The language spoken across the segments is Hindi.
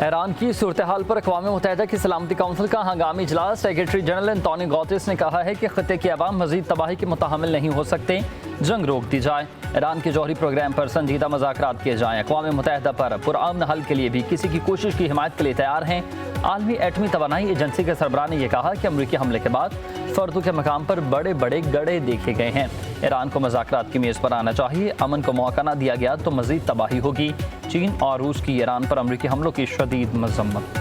ईरान की सूरत हाल पर अक़वाम मुत्तहिदा की सलामती कौंसिल का हंगामी इजलास। सेक्रेटरी जनरल एंटोनियो गुतेरेस ने कहा है कि खत्ते की अवाम मजीद तबाही के मुतहम्मिल नहीं हो सकते, जंग रोक दी जाए। ईरान के जौहरी प्रोग्राम पर संजीदा मुज़ाकरात किए जाएँ। अक़वाम मुत्तहिदा पर पुरअमन हल के लिए भी किसी की कोशिश की हिमायत के लिए तैयार हैं। आलमी एटमी तवानाई एजेंसी के सरबराह ने यह कहा कि अमरीकी हमले के बाद फर्दों के मकाम पर बड़े बड़े गड़े देखे गए हैं। ईरान को मुज़ाकरात की मेज़ पर आना चाहिए। अमन को मौका न दिया गया तो मज़ीद तबाही होगी। चीन और रूस की ईरान पर अमरीकी हमलों की शदीद मज़म्मत।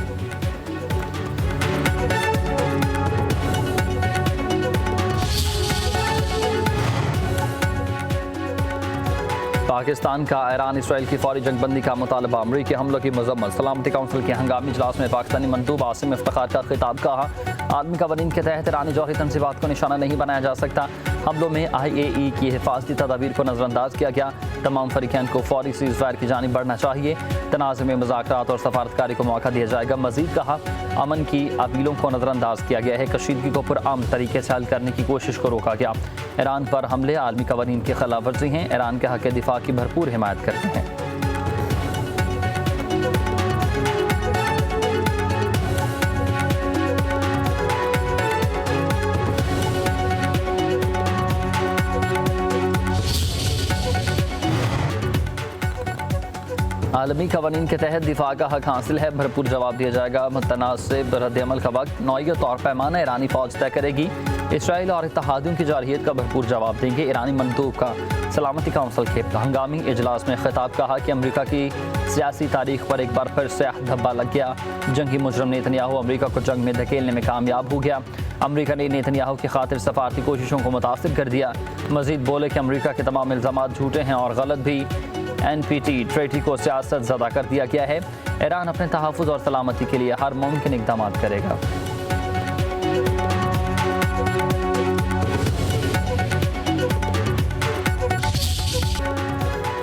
पाकिस्तान का ईरान इसराइल की फौरी जंगबंदी का मुतालबा, अमरीकी हमलों की मजम्मत। सलामती कौंसिल के हंगामी इजलास में पाकिस्तानी मंदूब आसिम इफ्तिखार का खिताब। कहा, आलमी कवानीन के तहत ईरानी जौहरी तनसीबात को निशाना नहीं बनाया जा सकता। हमलों में IAE की हिफाजती तदाबीर को नज़रअंदाज किया गया। तमाम फरीक़ैन को फौरी सीज़ फायर की जानिब बढ़ना चाहिए। तनाज़ में मुज़ाकरात और सफारतकारी को मौका दिया जाएगा। मज़ीद कहा, अमन की अपीलों को नज़रअंदाज किया गया है। कशीदगी को पुरअमन तरीके से हल करने की कोशिश को रोका गया। ईरान पर हमले आलमी कवानीन की खिलाफ वर्जी हैं। ईरान के हक़ दिफा की भरपूर हिमायत करते हैं। आलमी कवानीन के तहत दिफा का हक हासिल है, भरपूर जवाब दिया जाएगा। मुतनासिब रद्द-ए-अमल का वक्त, नौइयत और पैमाना ईरानी फौज तय करेगी। इसराइल और इत्तेहादियों की जारहियत का भरपूर जवाब देंगे। ईरानी मंदूब का सलामती कौंसिल के हंगामी इजलास में खिताब। कहा कि अमरीका की सियासी तारीख पर एक बार फिर से धब्बा लग गया। जंगी मुजरम नेतन्याहू अमरीका को जंग में धकेलने में कामयाब हो गया। अमरीका ने नेतन्याहू की खातिर सफारती कोशिशों को मुतासिर कर दिया। मजीद बोले कि अमरीका के तमाम इल्ज़ामात झूठे हैं और गलत भी। NPT ट्रेटी को सियासत ज़दा कर दिया गया है। ईरान अपने तहफ़्फ़ुज़ और सलामती के लिए हर मुमकिन इक़दाम करेगा।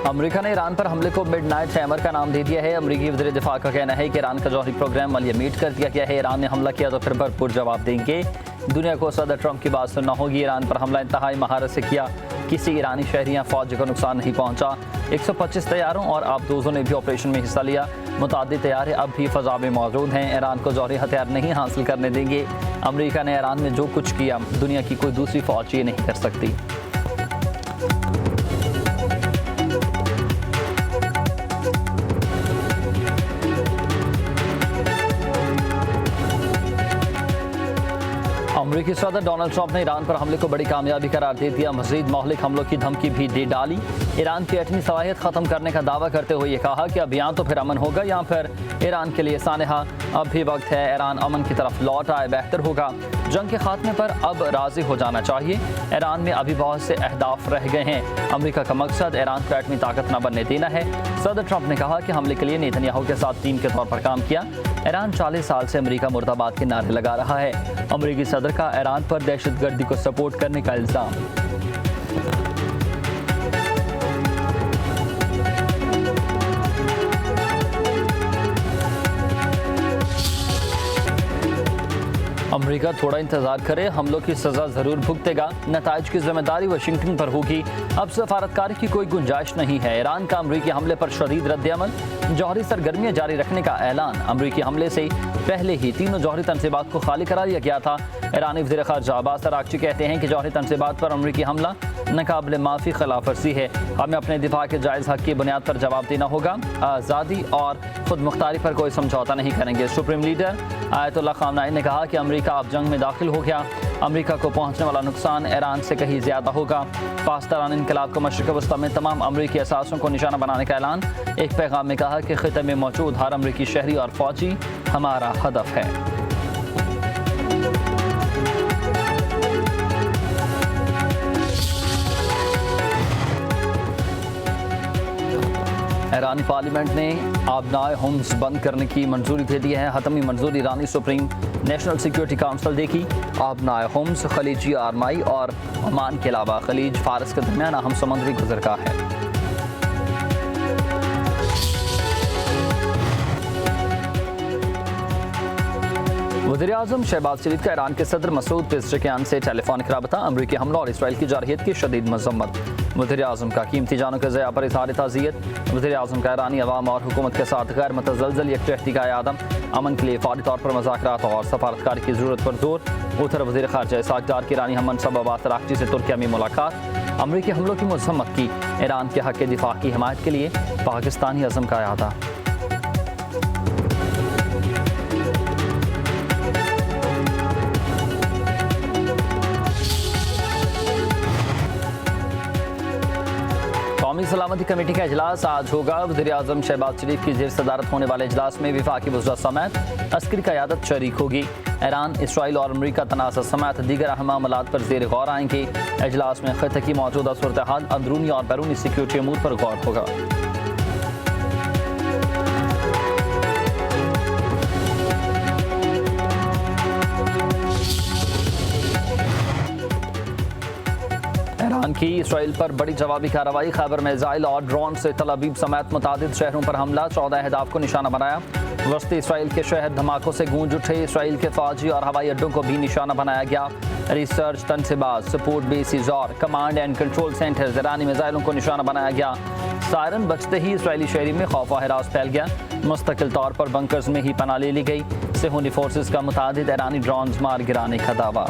अमरीका ने ईरान पर हमले को मिडनाइट हैमर का नाम दे दिया है। अमरीकी वज़ीर दिफा का कहना है कि ईरान का जौहरी प्रोग्राम मलिया मीट कर दिया गया है। ईरान ने हमला किया तो फिर भरपूर जवाब देंगे। दुनिया को सदर ट्रंप की बात सुनना होगी। ईरान पर हमला इंतहाई महारत से किया। किसी ईरानी शहरी या फौज को नुकसान नहीं पहुंचा। 125 तैयारों और आबदोज़ों ने भी ऑपरेशन में हिस्सा लिया। मुतादिद तैयारे अब भी फ़ज़ा में मौजूद हैं। ईरान को जौहरी हथियार नहीं हासिल करने देंगे। अमरीका ने ईरान में जो कुछ किया, दुनिया की कोई दूसरी फौज ये नहीं कर सकती। अमरीकी सदर डोनाल्ड ट्रंप ने ईरान पर हमले को बड़ी कामयाबी करार दे दिया। मज़ीद मौलिक हमलों की धमकी भी दे डाली। ईरान की एटमी सलाहियत ख़त्म करने का दावा करते हुए ये कहा कि अब या तो फिर अमन होगा या फिर ईरान के लिए सानहा। अब भी वक्त है, ईरान अमन की तरफ लौट आए, बेहतर होगा। जंग के खात्मे पर अब राज़ी हो जाना चाहिए। ईरान में अभी बहुत से अहदाफ रह गए हैं। अमरीका का मकसद ईरान को एटमी ताकत न बनने देना है। सदर ट्रंप ने कहा कि हमले के लिए नेतन्याहू के साथ टीम के तौर पर काम किया। ईरान 40 साल से अमरीका मुर्दाबाद के नारे लगा रहा है। अमरीकी सदर का ईरान पर दहशतगर्दी को सपोर्ट करने का इल्ज़ाम। अमरीका थोड़ा इंतजार करे, हमलों की सजा जरूर भुगतेगा। नताइज की जिम्मेदारी वाशिंगटन पर होगी। अब सफारतकारी की कोई गुंजाइश नहीं है। ईरान का अमरीकी हमले पर शदीद रद्द-ए-अमल, जौहरी सरगर्मियां जारी रखने का ऐलान। अमरीकी हमले से पहले ही तीनों जौहरी तनसीबात को खाली करा दिया गया था। ईरानी वज़ीर ख़ारजा अब्बास अराग़ची कहते हैं कि जौहरी तनसीबात पर अमरीकी हमला नाकाबिले माफ़ी खिलाफ वर्जी है। हमें अपने दिफा के जायज़ हक़ की बुनियाद पर जवाब देना होगा। आज़ादी और खुद मुख्तारी पर कोई समझौता नहीं करेंगे। सुप्रीम लीडर आयतुल्लाह ख़ामनेई ने कहा कि अमरीका अब जंग में दाखिल हो गया। अमरीका को पहुँचने वाला नुकसान ईरान से कहीं ज़्यादा होगा। पाकिस्तान इनकलाब को मशरिक़ वस्ता में तमाम अमरीकी असासों को निशाना बनाने का ऐलान। एक पैगाम में कहा कि ख़िते में मौजूद हर अमरीकी शहरी और फ़ौजी हमारा हदफ है। ईरानी पार्लियामेंट ने आबनाए होम्स बंद करने की मंजूरी दे दी है। हतमी मंजूरी ईरानी सुप्रीम नेशनल सिक्योरिटी काउंसिल देगी। आबनाए होम्स खलीजी आरमाई और ओमान के अलावा खलीज फारस के दरमियान अहम समुद्री गुज़रगाह है। वज़ीर-ए-आज़म शहबाज शरीफ का ईरान के सदर मसूद पेज़ेशकियान से टेलीफोनिक राबता। अमरीकी हमलों और इसराइल की जारहियत की शदीद मज़म्मत। वज़ीर-ए-आज़म का कीमती जानों के ज़िया पर इज़हार ताज़ियत। वज़ीर-ए-आज़म का ईरानी अवाम और हुकूमत के साथ गैर मुतज़लज़ल यकजहती का यादम। अमन के लिए फौरी तौर पर मुज़ाकरात और सफारतकारी की ज़रूरत पर जोर। उधर वज़ीर ख़ारजा इस्हाक़ डार की ईरानी हम मनसब अब्बास अराग़ची से तुर्किया में मुलाकात। अमरीकी हमलों की मज़म्मत की। ईरान के हक़ दिफ़ा की हिमायत के लिए पाकिस्तानी अज़म का यादा। कौमी सलामती कमेटी का इजलास आज होगा। वज़ीर-ए-आज़म शहबाज शरीफ की ज़ेर सदारत होने वाले इजलास में वफाकी वज़रा समेत अस्करी क़यादत शरीक होगी। ईरान, इसराइल और अमरीका तनाज़ समेत दीगर अहम मामलात पर ज़ेर गौर आएंगे। इजलास में ख़त्े की मौजूदा सूरत हाल, अंदरूनी और बैरूनी सिक्योरिटी अमूर पर गौर होगा। ईरान की इसराइल पर बड़ी जवाबी कार्रवाई। खैबर मिसाइल और ड्रोन से तल अवीव समेत मुतादिद शहरों पर हमला, 14 अहदाफ को निशाना बनाया। वस्ती इसराइल के शहर धमाकों से गूंज उठे। इसराइल के फौजी और हवाई अड्डों को भी निशाना बनाया गया। रिसर्च तनसीबात, सपोर्ट बेसिस और कमांड एंड कंट्रोल सेंटर्स ईरानी मिसाइलों को निशाना बनाया गया। सायरन बजते ही इसराइली शहरी में खौफ व हिरास फैल गया। मुस्तकिल तौर पर बंकर्स में ही पनाह ले ली गई। सेहूनी फोर्सेस का मुतादिद ईरानी ड्रोन्स मार गिराने का दावा।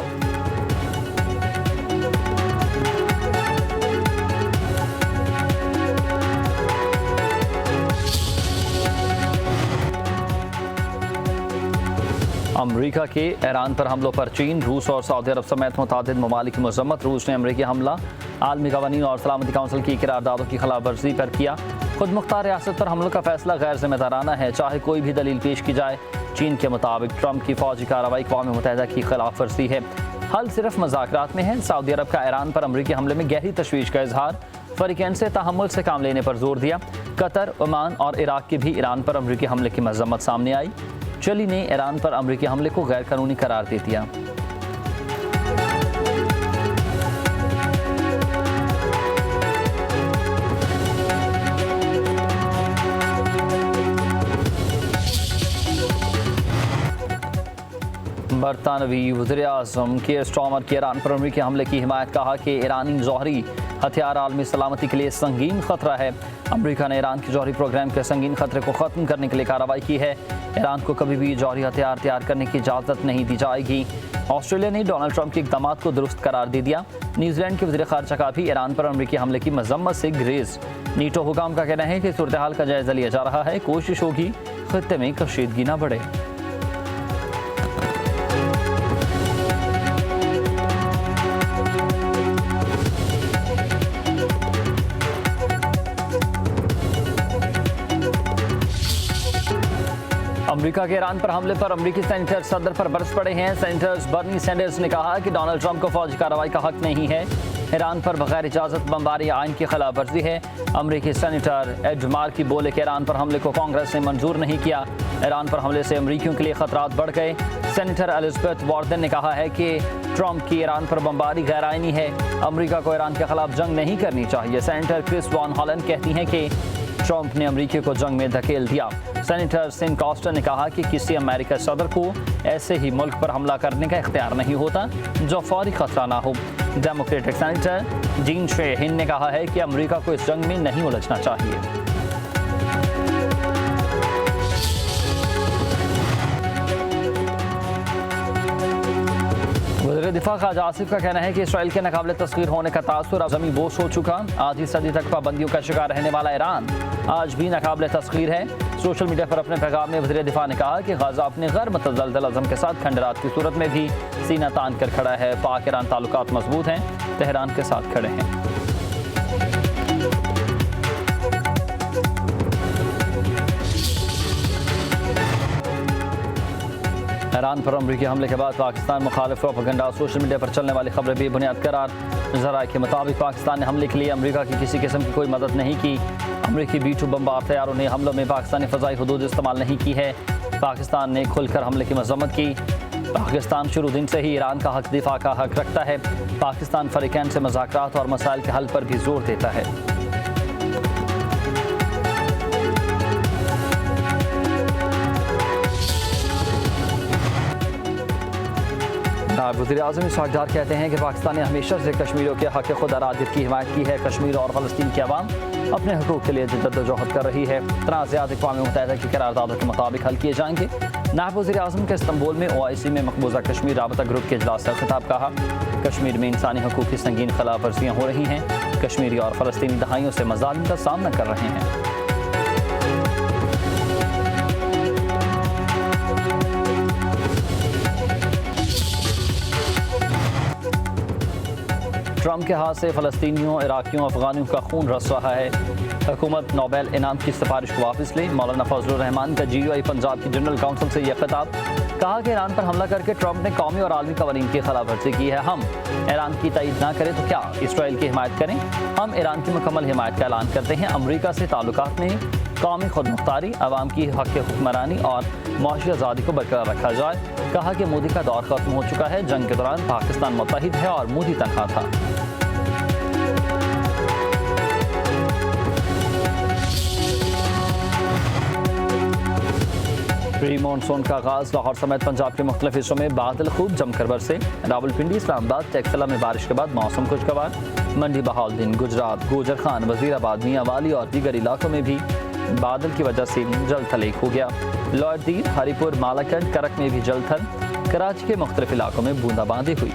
अमरीका के ईरान पर हमलों पर चीन, रूस और सऊदी अरब समेत मुतादिद ममालिक की मज़म्मत। रूस ने अमरीकी हमला आलमी कवानीन और सलामती काउंसिल की करारदादों की खिलाफ वर्जी पर किया। खुद मुख्तार रियासत पर हमलों का फैसला गैर जिम्मेदाराना है, चाहे कोई भी दलील पेश की जाए। चीन के मुताबिक ट्रंप की फौजी कार्रवाई अक़वाम मुत्तहिदा की खिलाफ वर्जी है। हल सिर्फ मुज़ाकरात में है। सऊदी अरब का ईरान पर अमरीकी हमले में गहरी तशवीश का इजहार। फ़रीक़ैन से तहम्मुल से काम लेने पर जोर दिया। कतर, ओमान और इराक की भी ईरान पर अमरीकी हमले की मज़म्मत सामने आई। चिली ने ईरान पर अमरीकी हमले को गैर कानूनी करार दे दिया। बरतानवी वज़ीर-ए-आज़म कीर स्टार्मर की ईरान पर अमरीकी हमले की हिमायत। कहा कि ईरानी जौहरी हथियार आलमी सलामती के लिए संगीन खतरा है। अमरीका ने ईरान के जौहरी प्रोग्राम के संगीन खतरे को ख़त्म करने के लिए कार्रवाई की है। ईरान को कभी भी जौहरी हथियार तैयार करने की इजाज़त नहीं दी जाएगी। ऑस्ट्रेलिया ने डोनाल्ड ट्रंप के इक़दाम को दुरुस्त करार दे दिया। न्यूजीलैंड के वज़ीर ख़ारजा का भी ईरान पर अमरीकी हमले की मज़म्मत से ग्रेज़। नीटो हुकाम का कहना है कि सूरत हाल का जायज़ा लिया जा रहा है। कोशिश होगी खित्ते में कशीदगी न बढ़े। अमेरिका के ईरान पर हमले पर अमेरिकी सेनेटर सदर पर बरस पड़े हैं। सेनेटर्स बर्नी सैंडर्स ने कहा कि डोनाल्ड ट्रंप को फौजी कार्रवाई का हक नहीं है। ईरान पर बगैर इजाज़त बमबारी आइन की खिलाफ वर्जी है। अमेरिकी सेनेटर एड मार्की बोले कि ईरान पर हमले को कांग्रेस ने मंजूर नहीं किया। ईरान पर हमले से अमेरिकियों के लिए खतरात बढ़ गए। सेनेटर एलिज़ाबेथ वार्डन ने कहा है कि ट्रंप की ईरान पर बमबारी गैर आइनी है। अमेरिका को ईरान के खिलाफ जंग नहीं करनी चाहिए। सेनेटर क्रिस वॉन हॉलन कहती हैं कि ट्रंप ने अमेरिका को जंग में धकेल दिया। सेनेटर सिन कॉस्टर ने कहा कि किसी अमेरिकी सदर को ऐसे ही मुल्क पर हमला करने का इख्तियार नहीं होता जो फौरी खतरा ना हो। डेमोक्रेटिक सेनेटर जीन शेहिन ने कहा है कि अमेरिका को इस जंग में नहीं उलझना चाहिए। वज़ीर दिफा ख़ाजा आसिफ का कहना है कि इसराइल के नाक़ाबिल तस्ख़ीर होने का तासुर अब ज़मीन बोस हो चुका। आधी सदी तक पाबंदियों का शिकार रहने वाला ईरान आज भी नाक़ाबिल तस्ख़ीर है। सोशल मीडिया पर अपने पैगाम में वज़ीर दिफा ने कहा कि गाज़ा अपने गैर मुतज़लज़ल अज़म के साथ खंडरात की सूरत में भी सीना तान कर खड़ा है। पाक ईरान ताल्लुकात मजबूत हैं, तेहरान के साथ खड़े हैं। ईरान पर अमरीकी हमले के बाद पाकिस्तान मुखालिफ प्रोपेगेंडा। सोशल मीडिया पर चलने वाली खबरें बेबुनियाद करार। ज़राए के मुताबिक पाकिस्तान ने हमले के लिए अमरीका की किसी किस्म की कोई मदद नहीं की। अमरीकी B-2 बमबार तैयारों ने हमलों में पाकिस्तानी फ़ज़ाई हुदूद इस्तेमाल नहीं की है। पाकिस्तान ने खुलकर हमले की मज़म्मत की। पाकिस्तान शुरू दिन से ही ईरान का हक दिफा का हक रखता है। पाकिस्तान फ़रीक़ैन से मुज़ाकरात और मसाइल के हल पर भी जोर देता है। नायब वज़ीर-ए-आज़म इसहाक़ डार कहते हैं कि पाकिस्तान ने हमेशा से कश्मीरियों के हक़ खुद अरादियत की हिमायत की है। कश्मीर और फ़लस्तीन की अवाम अपने हकूक़ के लिए जद्दोजहद कर रही है। तनाज़ात अक़वाम मुत्तहिदा की करारदादों के मुताबिक हल किए जाएंगे। नायब वज़ीर-ए-आज़म के इस्तांबुल में OIC में मकबूजा कश्मीर राबता ग्रुप के इजलास का खिताब कहा। कश्मीर में इंसानी हकूक़ की संगीन खिलाफ वर्जियाँ हो रही हैं। कश्मीरी और फ़लस्तीनी दहाइयों से मज़ालिम का सामना कर रहे हैं। ट्रंप के हाथ से फ़लस्तीनियों, इराकियों, अफ़गानियों का खून रस रहा है। हुकूमत नोबेल इनाम की सिफारिश को वापस ले। मौलाना फजलुर रहमान का GUI पंजाब की जनरल काउंसिल से यह खिताब। कहा कि ईरान पर हमला करके ट्रंप ने कौमी और आलमी कवानीन की खिलाफ वर्जी की है। हम ईरान की तईद ना करें तो क्या इसराइल की हिमायत करें? हम ईरान की मुकम्मल हिमायत का ऐलान करते हैं। अमरीका से ताल्लुकात में कौमी खुद मुख्तारी, अवाम की हक़ हुक्मरानी और मुआशी आज़ादी को बरकरार रखा जाए। कहा कि मोदी का दौर ख़त्म हो चुका है। जंग के दौरान पाकिस्तान मुत्तहिद है और मोदी तनहा था। प्री मानसून का आगाज़। लाहौर समेत पंजाब के मुख्तलिफ हिस्सों में बादल खूब जमकर बरसे। रावलपिंडी, इस्लामाबाद, टेक्सला में बारिश के बाद मौसम खुशगवार। मंडी, बहाउद्दीन, गुजरात, गोजर खान, वज़ीराबाद, मियांवाली और दीगर इलाकों में भी बादल की वजह से जल थल हो गया। लॉयडीर, हरीपुर, मालाकंड, करक में भी जल थल। कराची के मुख्तलिफ इलाकों में बूंदाबांदी हुई।